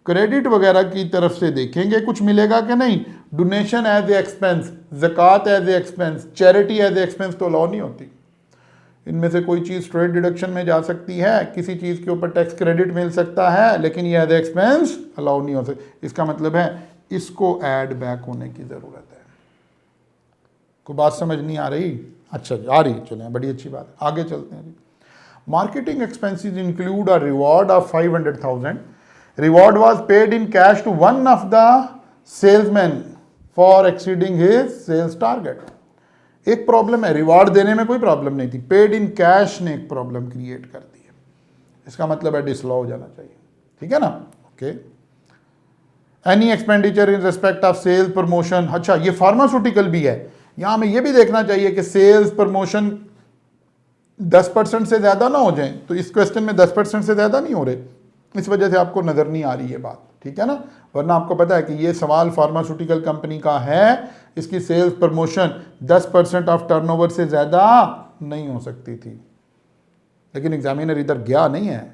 क्रेडिट वगैरह की तरफ से देखेंगे कुछ मिलेगा कि नहीं। डोनेशन एज ए एक्सपेंस, ज़कात as a expense, charity as a expense तो अलाउ नहीं होती। इनमें से कोई चीज़ स्ट्रेट डिडक्शन में जा सकती है, किसी चीज़ के ऊपर टैक्स क्रेडिट मिल सकता है, लेकिन ये एज ए एक्सपेंस अलाउ नहीं हो सकती। इसका मतलब है इसको ऐड बैक होने की ज़रूरत है। कोई बात समझ नहीं आ रही? अच्छा जी, आ रही, चलें, बड़ी अच्छी बात है, आगे चलते हैं जी। Marketing expenses include a reward of 500,000। Reward was paid in cash to one of the salesman for exceeding his sales target. एक प्रॉब्लम है, रिवॉर्ड देने में कोई प्रॉब्लम नहीं थी, पेड इन कैश ने एक प्रॉब्लम क्रिएट कर दी है। इसका मतलब है डिसलॉ हो जाना चाहिए, ठीक है ना। Okay, any expenditure in respect of sales promotion. अच्छा, ये फार्मास्यूटिकल भी है, यहां हमें यह भी देखना चाहिए कि सेल्स प्रमोशन 10% से ज़्यादा ना हो जाए। तो इस क्वेश्चन में 10% से ज़्यादा नहीं हो रहे, इस वजह से आपको नज़र नहीं आ रही है बात, ठीक है ना। वरना आपको पता है कि ये सवाल फार्मास्यूटिकल कंपनी का है, इसकी सेल्स प्रमोशन 10% ऑफ टर्नओवर से ज़्यादा नहीं हो सकती थी। लेकिन एग्जामिनर इधर गया नहीं है,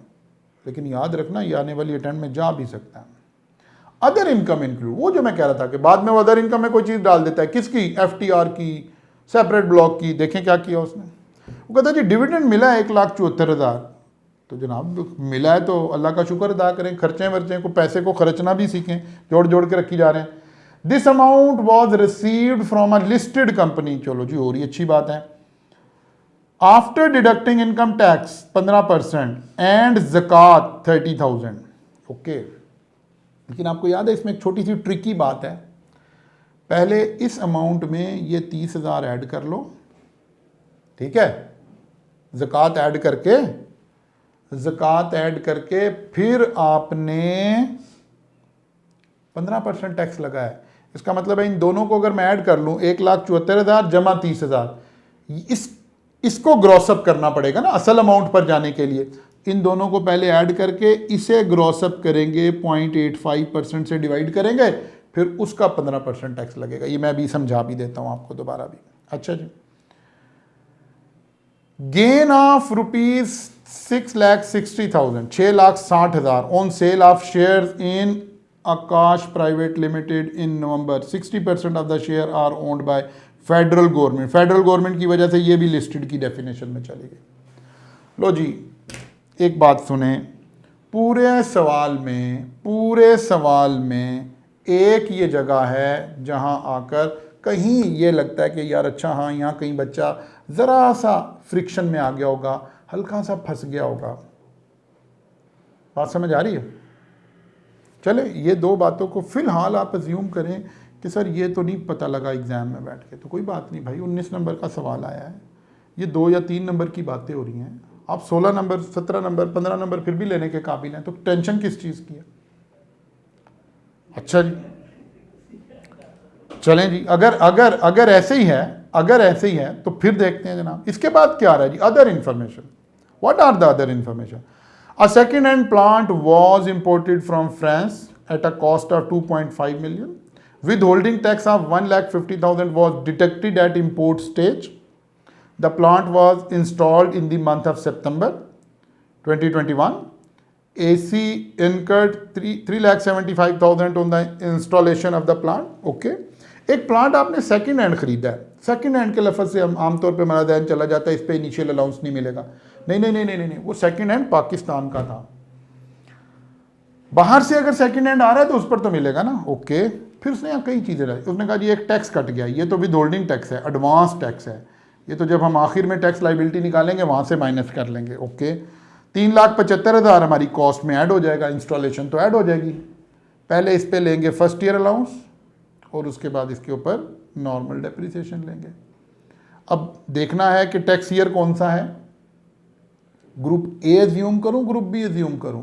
लेकिन याद रखना ये आने वाली अटेम्प्ट में जा भी सकता है। अदर इनकम इंक्लूड, वो जो मैं कह रहा था कि बाद में वो अदर इनकम में कोई चीज़ डाल देता है, किसकी, FTR की, सेपरेट ब्लॉक की। देखें क्या किया उसने, वो कहता है जी डिविडेंड मिला है 1,74,000। तो जनाब मिला है तो अल्लाह का शुक्र अदा करें, खर्चे वर्चे को, पैसे को खर्चना भी सीखें, जोड़ जोड़ के रखी जा रहे हैं। This amount was received from a listed company. चलो जी, और ही अच्छी बात है। After deducting income tax 15% and ज़कात 30,000। ओके, लेकिन आपको याद है इसमें एक छोटी सी ट्रिकी बात है। पहले इस अमाउंट में ये 30,000 ऐड कर लो, ठीक है, ज़कात ऐड करके फिर आपने 15% टैक्स लगा है। इसका मतलब है इन दोनों को अगर मैं ऐड कर लूं, 1,74,000 जमा 30,000, इसको ग्रॉसअप करना पड़ेगा ना असल अमाउंट पर जाने के लिए। इन दोनों को पहले ऐड करके इसे ग्रॉसअप करेंगे, 0.85% से डिवाइड करेंगे, फिर उसका 15% टैक्स लगेगा। ये मैं भी समझा भी देता हूं आपको दोबारा भी। अच्छा जी, gain of ₹6,60,000 6,60,000 on sale of share in Akash private limited in November. 60% of the share are owned by federal government. Federal government की वजह से ये भी लिस्टेड की डेफिनेशन में चली गई। लो जी, एक बात सुने, पूरे सवाल में एक ये जगह है जहां आकर कहीं ये लगता है कि यार अच्छा हाँ, यहाँ कहीं बच्चा ज़रा सा फ्रिक्शन में आ गया होगा, हल्का सा फंस गया होगा। बात समझ आ रही है? चले, ये दो बातों को फिलहाल आप अज्यूम करें कि सर ये तो नहीं पता लगा एग्ज़ाम में बैठ के, तो कोई बात नहीं भाई, 19 नंबर का सवाल आया है, ये 2 या 3 नंबर की बातें हो रही हैं, आप 16 नंबर, 17 नंबर, 15 नंबर फिर भी लेने के काबिल हैं, तो टेंशन किस चीज़ की है। अच्छा जी, चलें जी, अगर अगर अगर ऐसे ही है, अगर ऐसे ही है तो फिर देखते हैं जनाब। इसके बाद क्या आ रहा है जी, other information. What are the other information? A second hand plant was imported from France at a cost of 2.5 million. Withholding tax of 1,50,000 was detected at import stage. The plant was installed in the month of September 2021. AC incurred 3,75,000 on the installation of the plant. Okay. एक plant आपने second hand खरीदा है, second hand के लफ्ज़ से हम आमतौर पे हमारा ध्यान चला जाता है इस पे इनिशियल अलाउंस नहीं मिलेगा। नहीं नहीं नहीं नहीं नहीं, वो सेकंड हैंड पाकिस्तान का था। बाहर से अगर सेकंड हैंड आ रहा है तो उस पर तो मिलेगा ना। ओके, फिर उसने यहाँ कई चीज़ें लाई। उसने कहा जी एक टैक्स कट गया, ये तो विद होल्डिंग टैक्स है, एडवांस टैक्स है, ये तो जब हम आखिर में टैक्स लाइबिलिटी निकालेंगे वहाँ से माइनस कर लेंगे। ओके, 3,75,000 हमारी कॉस्ट में ऐड हो जाएगा, इंस्टॉलेशन तो ऐड हो जाएगी। पहले इस पे लेंगे फर्स्ट ईयर अलाउंस और उसके बाद इसके ऊपर नॉर्मल डेप्रिसिएशन लेंगे। अब देखना है कि टैक्स ईयर कौन सा है, ग्रुप ए एज्यूम करूं, ग्रुप बी एज्यूम करूं,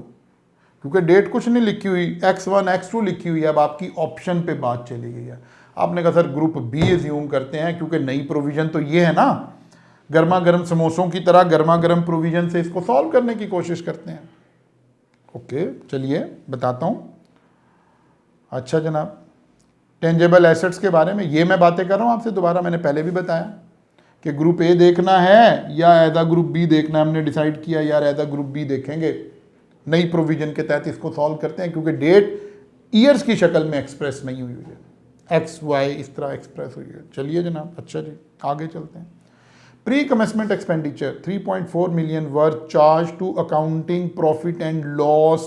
क्योंकि डेट कुछ नहीं लिखी हुई, X1 X2 लिखी हुई है। अब आपकी ऑप्शन पे बात चली गई है। आपने कहा सर ग्रुप बी एज्यूम करते हैं, क्योंकि नई प्रोविजन तो ये है ना, गर्मा गर्म समोसों की तरह गर्मा गर्म प्रोविजन से इसको सॉल्व करने की कोशिश करते हैं। ओके, चलिए बताता हूं। अच्छा जनाब, टेंजेबल एसेट्स के बारे में ये मैं बातें कर रहा हूँ आपसे, दोबारा मैंने पहले भी बताया कि ग्रुप ए देखना है या एज अ ग्रुप बी देखना है। हमने डिसाइड किया यार एज अ ग्रुप बी देखेंगे, नई प्रोविजन के तहत इसको सॉल्व करते हैं, क्योंकि डेट ईयर्स की शक्ल में एक्सप्रेस नहीं हुई है, एक्स वाई इस तरह एक्सप्रेस हुई है। चलिए जनाब, अच्छा जी आगे चलते हैं। Pre commencement expenditure 3.4 million were charged to accounting profit and loss.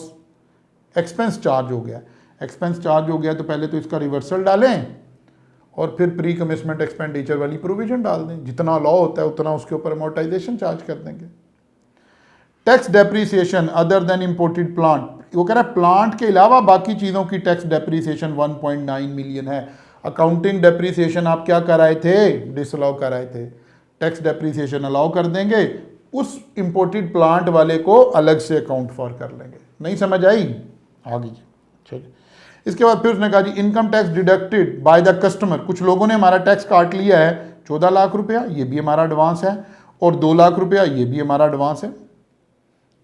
Expense charge हो गया, एक्सपेंस चार्ज हो गया तो पहले तो इसका रिवर्सल डालें और फिर प्री कमिटमेंट एक्सपेंडिचर वाली प्रोविजन डाल दें। जितना लॉ होता है उतना उसके ऊपर अमोर्टाइजेशन चार्ज कर देंगे। Tax depreciation other than imported plant, वो कह रहा है प्लांट के अलावा बाकी चीज़ों की टैक्स डेप्रीसिएशन 1.9 million है। अकाउंटिंग डेप्रीसिएशन आप क्या कराए थे, डिसअलाउ कराए थे, टैक्स डेप्रीसिएशन अलाउ कर देंगे, उस इंपोर्टेड प्लांट वाले को अलग से अकाउंट फॉर कर लेंगे। नहीं समझ आई? आगे चलिए। इसके बाद फिर उसने कहा जी income tax deducted by the customer. कुछ लोगों ने हमारा टैक्स काट लिया है 14 लाख रुपया, ये भी हमारा एडवांस है, और 2 लाख रुपया ये भी हमारा एडवांस है।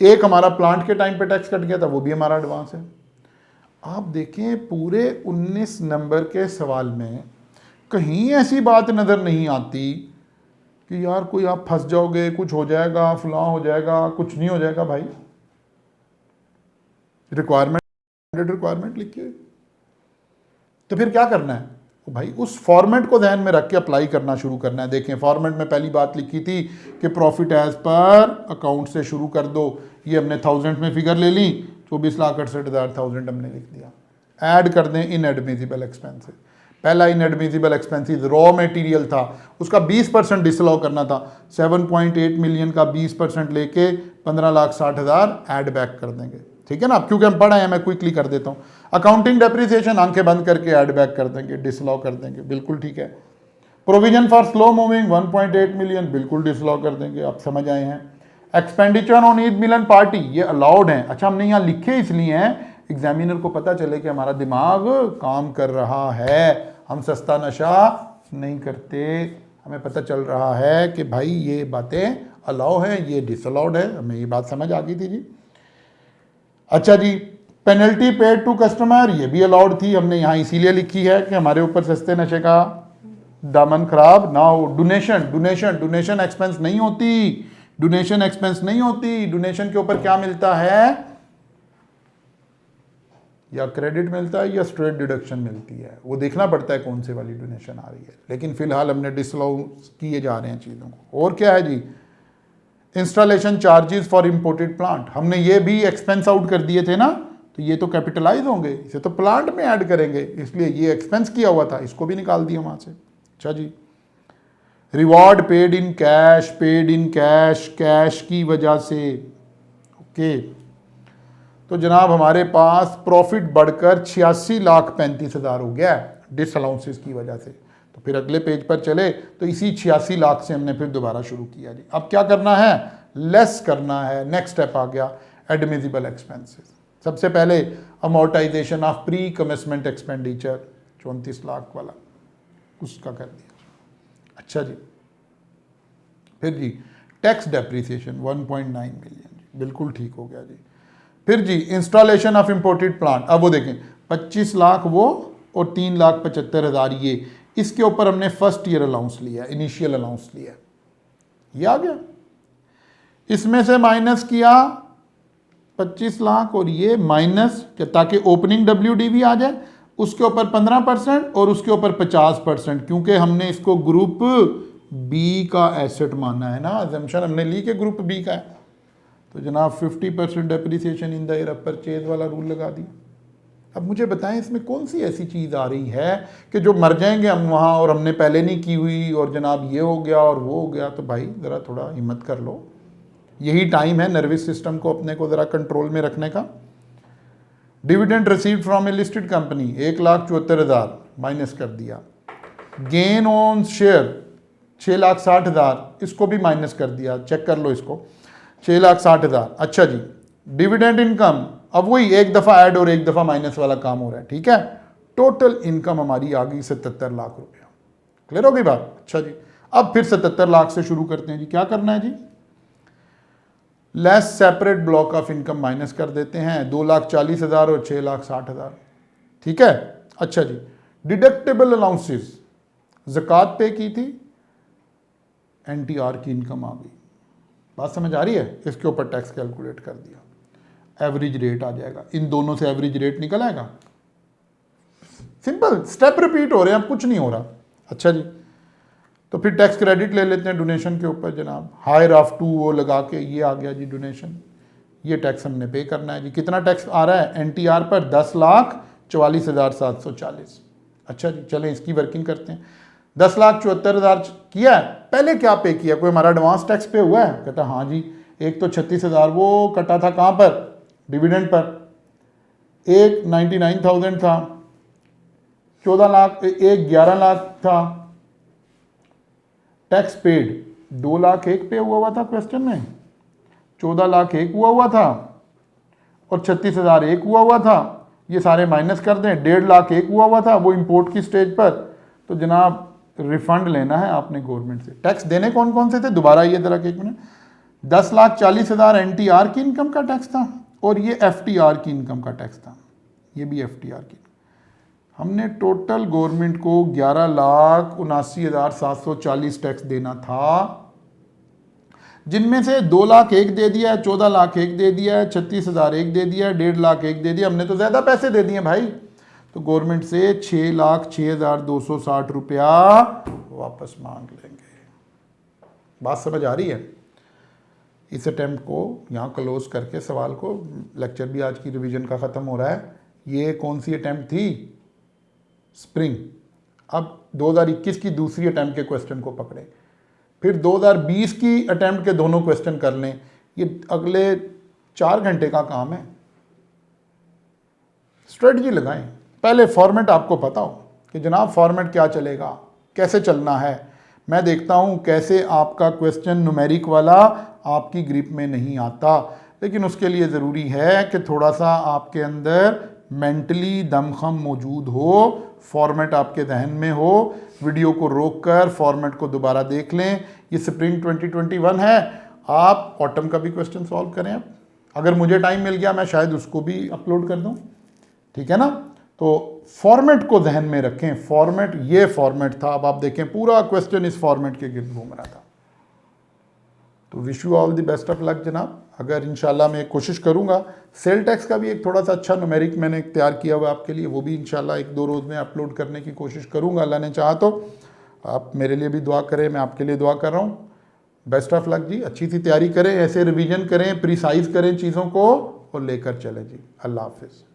एक हमारा प्लांट के टाइम पे टैक्स कट गया था, वो भी हमारा एडवांस है। आप देखें पूरे 19 नंबर के सवाल में कहीं ऐसी बात नज़र नहीं आती कि यार कोई आप फंस जाओगे, कुछ हो जाएगा, फलां हो जाएगा, कुछ नहीं हो जाएगा। भाई रिक्वायरमेंट लिखी हुई, तो फिर क्या करना है तो भाई उस फॉर्मेट को ध्यान में रख के अप्लाई करना शुरू करना है। देखें फॉर्मेट में पहली बात लिखी थी कि प्रॉफिट एज पर अकाउंट से शुरू कर दो, ये हमने 1000 में फिगर ले ली, 24,68,000 हमने लिख दिया। ऐड कर दें इनएडमिसिबल एक्सपेंसेस। पहला इनएडमिसिबल एक्सपेंसेस रॉ मटेरियल था, उसका 20% डिसअलाउ करना था। 7.8 मिलियन का 20% लेके 15,60,000 ऐड बैक कर देंगे। ठीक है ना, अब क्योंकि हम पढ़े हैं मैं क्विकली कर देता हूँ। अकाउंटिंग डेप्रिसिएशन आंखें बंद करके ऐड बैक कर देंगे, डिसअलाउ कर देंगे, बिल्कुल ठीक है। Provision for slow moving 1.8 million बिल्कुल डिसअलाउ कर देंगे, आप समझ आए हैं। एक्सपेंडिचर ऑन ईद मिलन पार्टी ये अलाउड है। अच्छा हमने यहाँ लिखे इसलिए हैं एग्जामिनर को पता चले कि हमारा दिमाग काम कर रहा है, हम सस्ता नशा नहीं करते, हमें पता चल रहा है कि भाई ये बातें अलाउ हैं, ये डिसअलाउड है, हमें ये बात समझ आ गई थी जी। अच्छा जी, पेनल्टी पेड टू कस्टमर ये भी अलाउड थी, हमने यहाँ इसीलिए लिखी है कि हमारे ऊपर सस्ते नशे का दामन खराब ना हो। डोनेशन एक्सपेंस नहीं होती, डोनेशन एक्सपेंस नहीं होती। डोनेशन के ऊपर क्या मिलता है, या क्रेडिट मिलता है या स्ट्रेट डिडक्शन मिलती है, वो देखना पड़ता है कौन से वाली डोनेशन आ रही है। लेकिन फिलहाल हमने डिसअलाउ किए जा रहे हैं चीज़ों को। और क्या है जी, installation charges for imported plant, हमने ये भी एक्सपेंस आउट कर दिए थे ना, तो ये तो कैपिटलाइज होंगे, इसे तो प्लांट में ऐड करेंगे, इसलिए ये एक्सपेंस किया हुआ था, इसको भी निकाल दिया वहाँ से। अच्छा जी, reward paid in cash, cash की वजह से। ओके, तो जनाब हमारे पास प्रॉफिट बढ़कर 86,35,000 हो गया डिसअलाउंसेस की वजह से। तो फिर अगले पेज पर चले तो इसी 86 लाख से हमने फिर दोबारा शुरू किया जी। अब क्या करना है, लेस करना है। नेक्स्ट स्टेप आ गया एडमिसिबल एक्सपेंसेस। सबसे पहले amortisation of pre commitment expenditure 34 lakh वाला, उसका कर दिया। अच्छा जी, फिर जी टैक्स डेप्रिसिएशन 1.9 मिलियन, बिल्कुल ठीक हो गया जी। फिर जी इंस्टॉलेशन ऑफ इंपोर्टेड प्लांट, अब वो देखें 25 लाख वो और 3,75,000 ये, इसके ऊपर हमने फर्स्ट ईयर अलाउंस लिया, इनिशियल अलाउंस लिया, ये आ गया। इसमें से माइनस किया 25 लाख और ये माइनस, ताकि ओपनिंग WDV आ जाए, उसके ऊपर 15% और उसके ऊपर 50%, क्योंकि हमने इसको ग्रुप बी का एसेट माना है ना, अजम्पशन हमने ली कि ग्रुप बी का है, तो जनाब 50% depreciation in the year of purchase वाला रूल लगा दिया। अब मुझे बताएं इसमें कौन सी ऐसी चीज़ आ रही है कि जो मर जाएंगे हम वहाँ और हमने पहले नहीं की हुई और जनाब ये हो गया और वो हो गया। तो भाई ज़रा थोड़ा हिम्मत कर लो, यही टाइम है नर्वस सिस्टम को अपने को ज़रा कंट्रोल में रखने का। Dividend received from A listed company 1,74,000 minus कर दिया। गेन ऑन शेयर 6,60,000, इसको भी माइनस कर दिया, चेक कर लो इसको, 6,60,000। अच्छा जी, डिविडेंड इनकम, अब वही एक दफ़ा ऐड और एक दफ़ा माइनस वाला काम हो रहा है, ठीक है। टोटल इनकम हमारी आ गई 77 लाख रुपया। क्लियर हो गई बात? अच्छा जी, अब फिर 77 लाख से शुरू करते हैं जी। क्या करना है जी? Less separate block of income minus कर देते हैं, 2,40,000 और 6,60,000, ठीक है। अच्छा जी, डिडक्टेबल अलाउंसेस, ज़कात पे की थी, NTR की इनकम आ गई। बात समझ आ रही है? इसके ऊपर टैक्स कैलकुलेट कर दिया, एवरेज रेट आ जाएगा, इन दोनों से एवरेज रेट निकल आएगा। सिंपल स्टेप रिपीट हो रहे हैं, अब कुछ नहीं हो रहा। अच्छा जी, तो फिर टैक्स क्रेडिट ले लेते हैं डोनेशन के ऊपर जनाब, हायर ऑफ टू वो लगा के ये आ गया जी डोनेशन, ये टैक्स हमने पे करना है जी। कितना टैक्स आ रहा है NTR पर? 10,44,740। अच्छा जी, चलें इसकी वर्किंग करते हैं। 10,74,000 किया है, पहले क्या पे किया? कोई हमारा एडवांस टैक्स पे हुआ है? कहता हाँ जी, एक तो 36,000 वो कटा था, कहाँ पर? Dividend per. एक 99,000 था, 14 लाख, एक 11 लाख था। टैक्स पेड 2 लाख एक पे हुआ था क्वेश्चन में, 14 लाख एक हुआ था और 36,000 एक हुआ था। ये सारे माइनस कर दें, 1.5 लाख एक हुआ था वो इंपोर्ट की स्टेज पर। तो जनाब रिफंड लेना है आपने गवर्नमेंट से। टैक्स देने कौन कौन से थे? दोबारा ये जरा एक मिनट, 10,40,000 NTR की इनकम का टैक्स था और ये FTR की इनकम का टैक्स था, ये भी FTR की। हमने टोटल गवर्नमेंट को 11,79,740 टैक्स देना था, जिनमें से 2 लाख एक दे दिया है, 14 लाख एक दे दिया है, 36,000 एक दे दिया है, 1.5 लाख एक दे दिया। हमने तो ज़्यादा पैसे दे दिए भाई, तो गवर्नमेंट से 6,06,260 रुपया वापस मांग लेंगे। बात समझ आ रही है? इस अटेम्प्ट को यहाँ क्लोज करके सवाल को, लेक्चर भी आज की रिवीजन का ख़त्म हो रहा है। ये कौन सी अटेम्प्ट थी? स्प्रिंग। अब 2021 की दूसरी अटेम्प्ट के क्वेश्चन को पकड़ें, फिर 2020 की अटेम्प्ट के दोनों क्वेश्चन कर लें। ये अगले 4 घंटे का काम है। स्ट्रेटजी लगाएं, पहले फॉर्मेट आपको पता हो कि जनाब फॉर्मेट क्या चलेगा, कैसे चलना है। मैं देखता हूँ कैसे आपका क्वेश्चन न्यूमेरिक वाला आपकी ग्रिप में नहीं आता, लेकिन उसके लिए ज़रूरी है कि थोड़ा सा आपके अंदर मेंटली दमखम मौजूद हो, फॉर्मेट आपके जहन में हो। वीडियो को रोककर फॉर्मेट को दोबारा देख लें। ये स्प्रिंग 2021 है, आप ऑटम का भी क्वेश्चन सॉल्व करें। अब अगर मुझे टाइम मिल गया मैं शायद उसको भी अपलोड कर दूं, ठीक है ना। तो फॉर्मेट को जहन में रखें, फॉर्मेट ये फॉर्मेट था। अब आप देखें पूरा क्वेश्चन इस फॉर्मेट के गिर्द घूम रहा था। तो wish you all the best of luck जनाब। अगर इंशाल्लाह मैं कोशिश करूंगा, सेल टैक्स का भी एक थोड़ा सा अच्छा न्यूमेरिक मैंने तैयार किया हुआ आपके लिए, वो भी इंशाल्लाह 1-2 रोज़ में अपलोड करने की कोशिश करूंगा, अल्लाह ने चाहा तो। आप मेरे लिए भी दुआ करें, मैं आपके लिए दुआ कर रहा हूँ। बेस्ट ऑफ लक जी, अच्छी सी तैयारी करें, ऐसे रिवीजन करें, प्रिसाइज करें चीज़ों को और लेकर चलें जी। अल्लाह हाफिज़।